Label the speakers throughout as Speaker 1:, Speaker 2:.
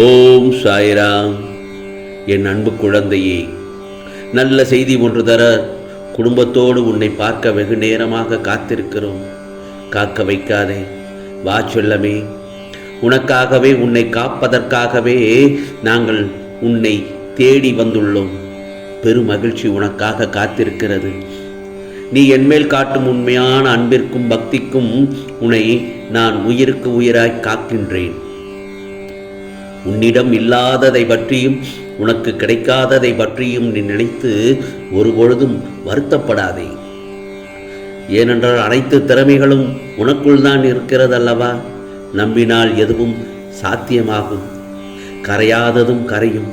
Speaker 1: ஓம் சாய்ராம். என் அன்பு குழந்தையே, நல்ல செய்தி ஒன்று தர குடும்பத்தோடு உன்னை பார்க்க வெகு நேரமாக காத்திருக்கிறோம். காக்க வைக்காதே, வா செல்லமே. உனக்காகவே, உன்னை காப்பதற்காகவே நாங்கள் உன்னை தேடி வந்துள்ளோம். பெரும் மகிழ்ச்சி உனக்காக காத்திருக்கிறது. நீ என்மேல் காட்டும் உண்மையான அன்பிற்கும் பக்திக்கும் உன்னை நான் உயிருக்கு உயிராய் காக்கின்றேன். உன்னிடம் இல்லாததை பற்றியும் உனக்கு கிடைக்காததை பற்றியும் நீ நினைத்து ஒருபொழுதும் வருத்தப்படாதே. ஏனென்றால் அனைத்து திறமைகளும் உனக்குள் தான் இருக்கிறதல்லவா? நம்பினால் எதுவும் சாத்தியமாகும். கரையாததும் கரையும்.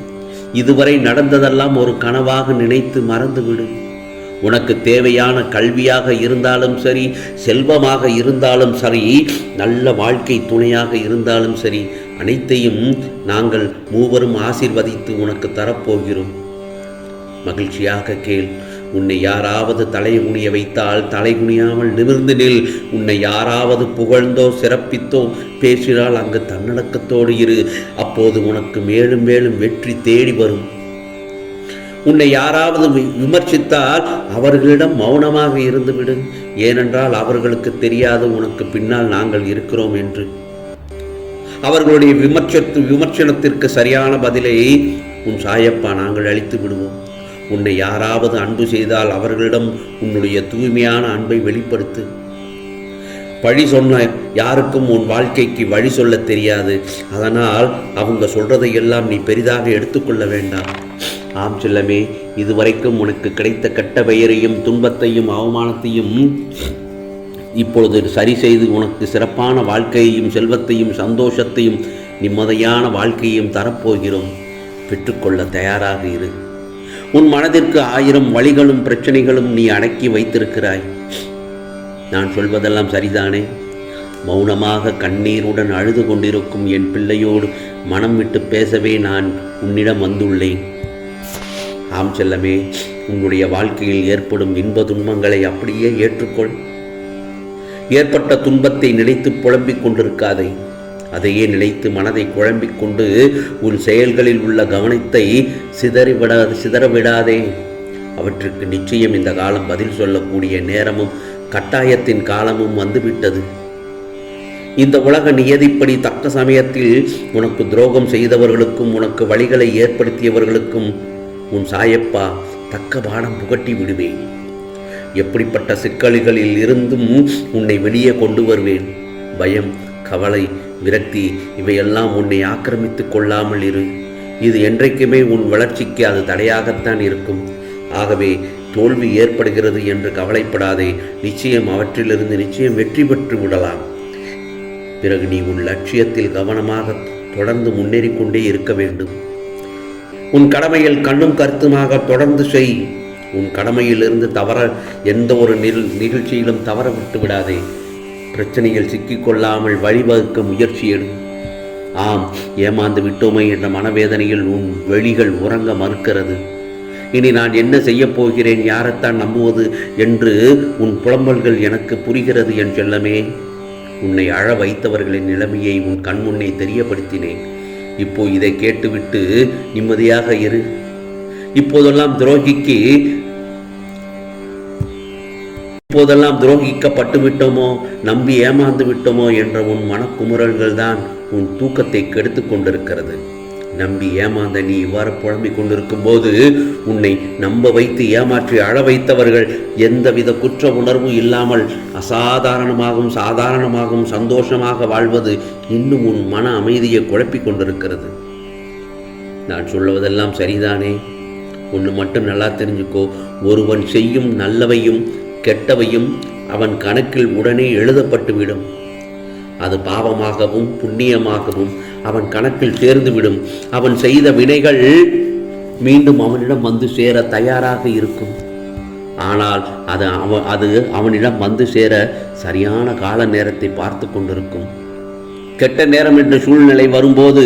Speaker 1: இதுவரை நடந்ததெல்லாம் ஒரு கனவாக நினைத்து மறந்துவிடு. உனக்கு தேவையான கல்வியாக இருந்தாலும் சரி, செல்வமாக இருந்தாலும் சரி, நல்ல வாழ்க்கை துணையாக இருந்தாலும் சரி, அனைத்தையும் நாங்கள் மூவரும் ஆசீர்வதித்து உனக்கு தரப்போகிறோம். மகிழ்ச்சியாக கேள். உன்னை யாராவது தலைகுனிய வைத்தால் தலைகுனியாமல் நிமிர்ந்து நில். உன்னை யாராவது புகழ்ந்தோ சிறப்பித்தோ பேசினால் அங்கு தன்னடக்கத்தோடு இரு. அப்போது உனக்கு மேலும் மேலும் வெற்றி தேடி வரும். உன்னை யாராவது விமர்சித்தால் அவர்களிடம் மௌனமாக இருந்துவிடு. ஏனென்றால் அவர்களுக்கு தெரியாது உனக்கு பின்னால் நாங்கள் இருக்கிறோம் என்று. அவர்களுடைய விமர்சனத்திற்கு சரியான பதிலை உன் சாயப்பா நாங்கள் அளித்து விடுவோம். உன்னை யாராவது அன்பு செய்தால் அவர்களிடம் உன்னுடைய தூய்மையான அன்பை வெளிப்படுத்து. பழி சொன்ன யாருக்கும் உன் வாழ்க்கைக்கு வழி சொல்ல தெரியாது. அதனால் அவங்க சொல்றதையெல்லாம் நீ பெரிதாக எடுத்துக்கொள்ள வேண்டாம். ஆம் செல்லமே, இதுவரைக்கும் உனக்கு கிடைத்த கெட்ட பெயரையும் துன்பத்தையும் அவமானத்தையும் இப்பொழுது சரி செய்து உனக்கு சிறப்பான வாழ்க்கையையும் செல்வத்தையும் சந்தோஷத்தையும் நிம்மதியான வாழ்க்கையையும் தரப்போகிறோம். பெற்றுக்கொள்ள தயாராக இரு. உன் மனதிற்கு 1000 வழிகளும் பிரச்சனைகளும் நீ அடக்கி வைத்திருக்கிறாய். நான் சொல்வதெல்லாம் சரிதானே? மௌனமாக கண்ணீருடன் அழுது கொண்டிருக்கும் என் பிள்ளையோடு மனம் விட்டு பேசவே நான் உன்னிடம் வந்துள்ளேன். ஆம் செல்லமே, உன்னுடைய வாழ்க்கையில் ஏற்படும் இன்ப துன்பங்களை அப்படியே ஏற்றுக்கொள். ஏற்பட்ட துன்பத்தை நினைத்து புலம்பிக் கொண்டிருக்காதே. அதையே நினைத்து மனதை குழம்பிக் கொண்டு உன் செயல்களில் உள்ள கவனத்தை சிதறவிடாதே. அவற்றுக்கு நிச்சயம் இந்த காலம் பதில் சொல்லக்கூடிய நேரமும் கட்டாயத்தின் காலமும் வந்துவிட்டது. இந்த உலக நியதிப்படி தக்க சமயத்தில் உனக்கு துரோகம் செய்தவர்களுக்கும் உனக்கு வழிகளை ஏற்படுத்தியவர்களுக்கும் உன் சாயப்பா தக்க பாடம் புகட்டி விடுவேன். எப்படிப்பட்ட சிக்கல்களில் இருந்தும் உன்னை வெளியே கொண்டு வருவேன். பயம், கவலை, விரக்தி இவையெல்லாம் உன்னை ஆக்கிரமித்து கொள்ளாமல் இரு. இது என்றைக்குமே உன் வளர்ச்சிக்கு அது தடையாகத்தான் இருக்கும். ஆகவே தோல்வி ஏற்படுகிறது என்று கவலைப்படாதே. நிச்சயம் அவற்றிலிருந்து நிச்சயம் வெற்றி பெற்று விடலாம். பிறகு நீ உன் லட்சியத்தில் கவனமாக தொடர்ந்து முன்னேறிக்கொண்டே இருக்க வேண்டும். உன் கடமையில் கண்ணும் கருத்துமாக தொடர்ந்து செய். உன் கடமையிலிருந்து தவற எந்த ஒரு நிகழ்ச்சியிலும் தவற விட்டு விடாதே. பிரச்சனையில் சிக்கிக்கொள்ளாமல் வழிவகுக்க முயற்சி எடு. ஆம், ஏமாந்து விட்டோமே என்ற மனவேதனையில் உன் வெளிகள் உறங்க மறுக்கிறது. இனி நான் என்ன செய்ய போகிறேன், யாரைத்தான் நம்புவது என்று உன் புலம்பல்கள் எனக்கு புரிகிறது என் செல்லமே. உன்னை அழ வைத்தவர்களின் நிலைமையை உன் கண்முன்னே தெரியப்படுத்தினேன். இப்போ இதை கேட்டுவிட்டு நிம்மதியாக இரு. இப்போதெல்லாம் துரோகிக்கப்பட்டு விட்டோமோ, நம்பி ஏமாந்து விட்டோமோ என்ற உன் மனக்குமுறல்கள் தான் உன் தூக்கத்தை கெடுத்து கொண்டிருக்கிறது. நம்பி ஏமாந்த நீ இவ்வாறு புலம்பிக் கொண்டிருக்கும் போது உன்னை நம்ப வைத்து ஏமாற்றி அழ வைத்தவர்கள் எந்தவித குற்ற உணர்வும் இல்லாமல் அசாதாரணமாகவும் சாதாரணமாகவும் சந்தோஷமாக வாழ்வது இன்னும் உன் மன அமைதியை குழப்பிக் கொண்டிருக்கிறது. நான் சொல்லுவதெல்லாம் சரிதானே? ஒன்று மட்டும் நல்லா தெரிஞ்சுக்கோ. ஒருவன் செய்யும் நல்லவையும் கெட்டவையும் அவன் கணக்கில் உடனே எழுதப்பட்டுவிடும். அது பாவமாகவும் புண்ணியமாகவும் அவன் கணக்கில் சேர்ந்துவிடும். அவன் செய்த வினைகள் மீண்டும் அவனிடம் வந்து சேர தயாராக இருக்கும். ஆனால் அது அவனிடம் வந்து சேர சரியான கால நேரத்தை பார்த்து கொண்டிருக்கும். கெட்ட நேரம் என்ற சூழ்நிலை வரும்போது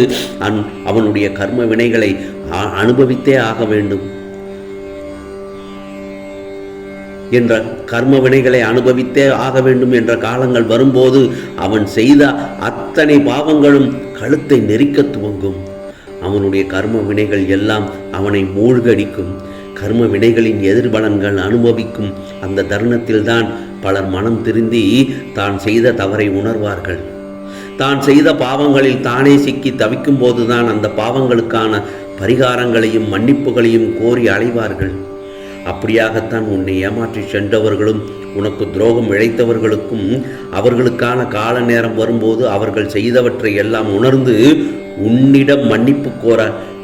Speaker 1: அவனுடைய கர்ம வினைகளை அனுபவித்தே ஆக வேண்டும். என்ற கர்ம வினைகளை அனுபவித்தே ஆக வேண்டும் என்ற காலங்கள் வரும்போது அவன் செய்த அத்தனை பாவங்களும் கழுத்தை நெரிக்க துவங்கும். அவனுடைய கர்ம வினைகள் எல்லாம் அவனை மூழ்கடிக்கும். கர்ம வினைகளின் எதிர்பலன்கள் அனுபவிக்கும் அந்த தருணத்தில்தான் பலர் மனம் திருந்தி தான் செய்த தவறை உணர்வார்கள். தான் செய்த பாவங்களில் தானே சிக்கி தவிக்கும் போதுதான் அந்த பாவங்களுக்கான பரிகாரங்களையும் மன்னிப்புகளையும் கோரி அலைவார்கள். அப்படியாகத்தான் உன்னை ஏமாற்றி சென்றவர்களும் உனக்கு துரோகம் இழைத்தவர்களுக்கும் அவர்களுக்கான கால நேரம் வரும்போது அவர்கள் செய்தவற்றை எல்லாம் உணர்ந்து உன்னிடம் மன்னிப்பு கோர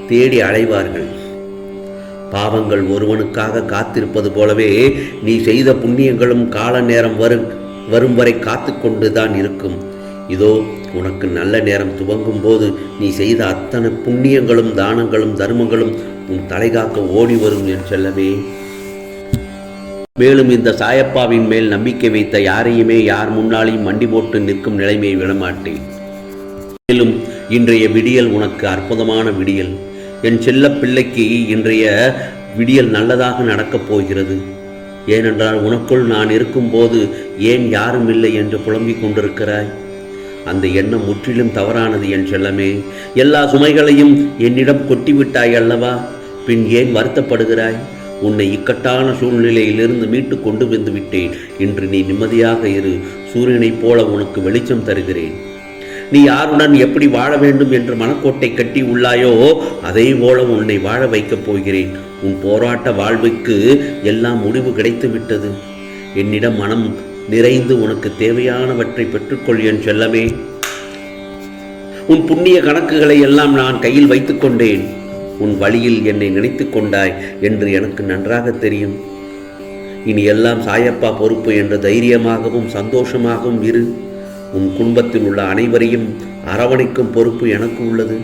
Speaker 1: தேடி அலைவார்கள். பாவங்கள் ஒருவனுக்காக காத்திருப்பது போலவே நீ செய்த புண்ணியங்களும் கால நேரம் வரும் வரை காத்து கொண்டுதான் இருக்கும். இதோ உனக்கு நல்ல நேரம் துவங்கும் போது நீ செய்த அத்தனை புண்ணியங்களும் தானங்களும் தர்மங்களும் உன் தலைகாக்க ஓடி வரும் என் செல்லமே. மேலும் இந்த சாயப்பாவின் மேல் நம்பிக்கை வைத்த யாரையுமே யார் முன்னாலையும் மண்டி போட்டு நிற்கும் நிலைமையை விடமாட்டேன். மேலும் இன்றைய விடியல் உனக்கு அற்புதமான விடியல். என் செல்ல பிள்ளைக்கு இன்றைய விடியல் நல்லதாக நடக்கப் போகிறது. ஏனென்றால் உனக்குள் நான் இருக்கும்போது ஏன் யாரும் இல்லை என்று புலம்பிக் கொண்டிருக்கிறாய்? அந்த எண்ணம் முற்றிலும் தவறானது என் செல்லமே. எல்லா சுமைகளையும் என்னிடம் கொட்டிவிட்டாய் அல்லவா? பின் ஏன் வருத்தப்படுகிறாய்? உன்னை இக்கட்டான சூழ்நிலையிலிருந்து மீட்டு கொண்டு வந்து விட்டேன். இன்று நீ நிம்மதியாக இரு. சூரியனைப் போல உனக்கு வெளிச்சம் தருகிறேன். நீ யாருடன் எப்படி வாழ வேண்டும் என்று மனக்கோட்டை கட்டி உள்ளாயோ அதே போல உன்னை வாழ வைக்கப் போகிறேன். உன் போராட்ட வாழ்வுக்கு எல்லாம் முடிவு கிடைத்து விட்டது. என்னிடம் மனம் நிறைந்து உனக்கு தேவையானவற்றை பெற்றுக்கொள் என் செல்லமே. உன் புண்ணிய கணக்குகளை எல்லாம் நான் கையில் வைத்துக் கொண்டேன். உன் வழியில் என்னை நினைத்து கொண்டாய் என்று எனக்கு நன்றாக தெரியும். இனி எல்லாம் சாயப்பா பொறுப்பு என்ற தைரியமாகவும் சந்தோஷமாகவும் இரு. உன் குடும்பத்தில் உள்ள அனைவரையும் அரவணைக்கும் பொறுப்பு எனக்கு உள்ளது.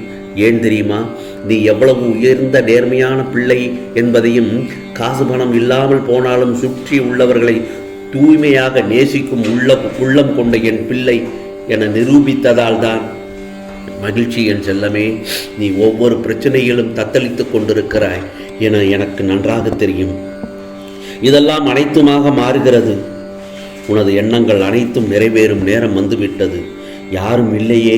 Speaker 1: ஏன் தெரியுமா? நீ எவ்வளவு உயர்ந்த நேர்மையான பிள்ளை என்பதையும் காசு பணம் இல்லாமல் போனாலும் சுற்றி உள்ளவர்களை தூய்மையாக நேசிக்கும் உள்ளம் கொண்ட என் பிள்ளை என நிரூபித்ததால் தான் மகிழ்ச்சி என் செல்லமே. நீ ஒவ்வொரு பிரச்சனையிலும் தத்தளித்து கொண்டிருக்கிறாய் என எனக்கு நன்றாக தெரியும். இதெல்லாம் அனைத்துமாக மாறுகிறது. உனது எண்ணங்கள் அனைத்தும் நிறைவேறும் நேரம் வந்துவிட்டது. யாரும் இல்லையே,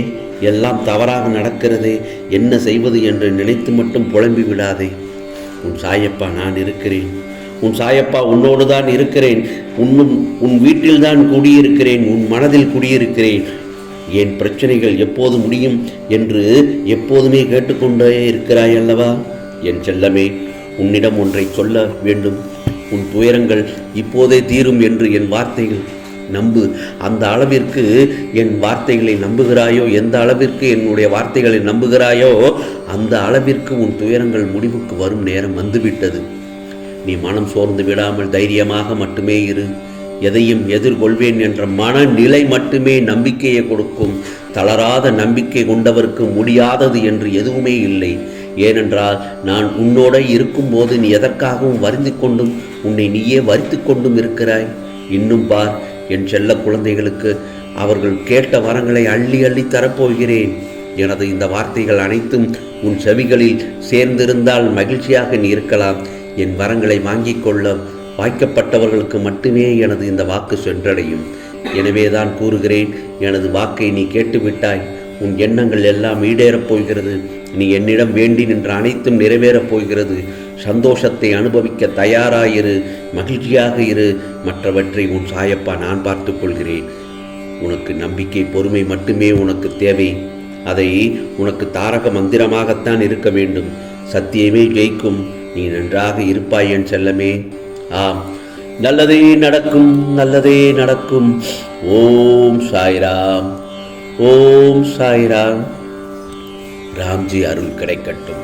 Speaker 1: எல்லாம் தவறாக நடக்கிறதே, என்ன செய்வது என்று நினைத்து மட்டும் புலம்பி விடாதே. உன் சாயப்பா நான் இருக்கிறேன். உன் சாயப்பா உன்னோடு தான் இருக்கிறேன். உன் வீட்டில்தான் குடியிருக்கிறேன். உன் மனதில் குடியிருக்கிறேன். என் பிரச்சனைகள் எப்போது முடியும் என்று எப்போதுமே கேட்டுக்கொண்டே இருக்கிறாய் அல்லவா? என் செல்லமே, உன்னிடம் ஒன்றை சொல்ல வேண்டும். உன் துயரங்கள் இப்போதே தீரும் என்று என் வார்த்தைகள் நம்பு. அந்த அளவிற்கு என் வார்த்தைகளை நம்புகிறாயோ, எந்த அளவிற்கு என்னுடைய வார்த்தைகளை நம்புகிறாயோ அந்த அளவிற்கு உன் துயரங்கள் முடிவுக்கு வரும் நேரம் வந்துவிட்டது. நீ மனம் சோர்ந்து விடாமல் தைரியமாக மட்டுமே இரு. எதையும் எதிர்கொள்வேன் என்ற மனநிலை மட்டுமே நம்பிக்கையை கொடுக்கும். தளராத நம்பிக்கை கொண்டவருக்கு முடியாதது என்று எதுவுமே இல்லை. ஏனென்றால் நான் உன்னோட இருக்கும்போது நீ எதற்காகவும் வருந்தி கொண்டும் உன்னை நீயே வருத்தி கொண்டும் இருக்கிறாய். இன்னும் பார், என் செல்ல குழந்தைகளுக்கு அவர்கள் கேட்ட வரங்களை அள்ளி அள்ளி தரப்போகிறேன். எனது இந்த வார்த்தைகள் அனைத்தும் உன் செவிகளில் சேர்ந்திருந்தால் மகிழ்ச்சியாக நீ இருக்கலாம். என் வரங்களை வாங்கிக் கொள்ள வாய்க்கப்பட்டவர்களுக்கு மட்டுமே எனது இந்த வாக்கு சென்றடையும். எனவேதான் கூறுகிறேன், எனது வாக்கை நீ கேட்டுவிட்டாய். உன் எண்ணங்கள் எல்லாம் ஈடேறப் போகிறது. நீ என்னிடம் வேண்டி நின்ற அனைத்தும் நிறைவேறப் போகிறது. சந்தோஷத்தை அனுபவிக்க தயாராயிரு, மகிழ்ச்சியாக இரு. மற்றவற்றை உன் சாயப்பா நான் பார்த்துக் கொள்கிறேன். உனக்கு நம்பிக்கை, பொறுமை மட்டுமே உனக்கு தேவை. அதை உனக்கு தாரக மந்திரமாகத்தான் இருக்க வேண்டும். சத்தியமே ஜெயிக்கும். நீ நன்றாக இருப்பாய் என் செல்லமே. ஆம், நல்லதே நடக்கும், நல்லதே நடக்கும். ஓம் சாய்ராம், ஓம் சாய்ராம். ராம்ஜி அருள் கிடைக்கட்டும்.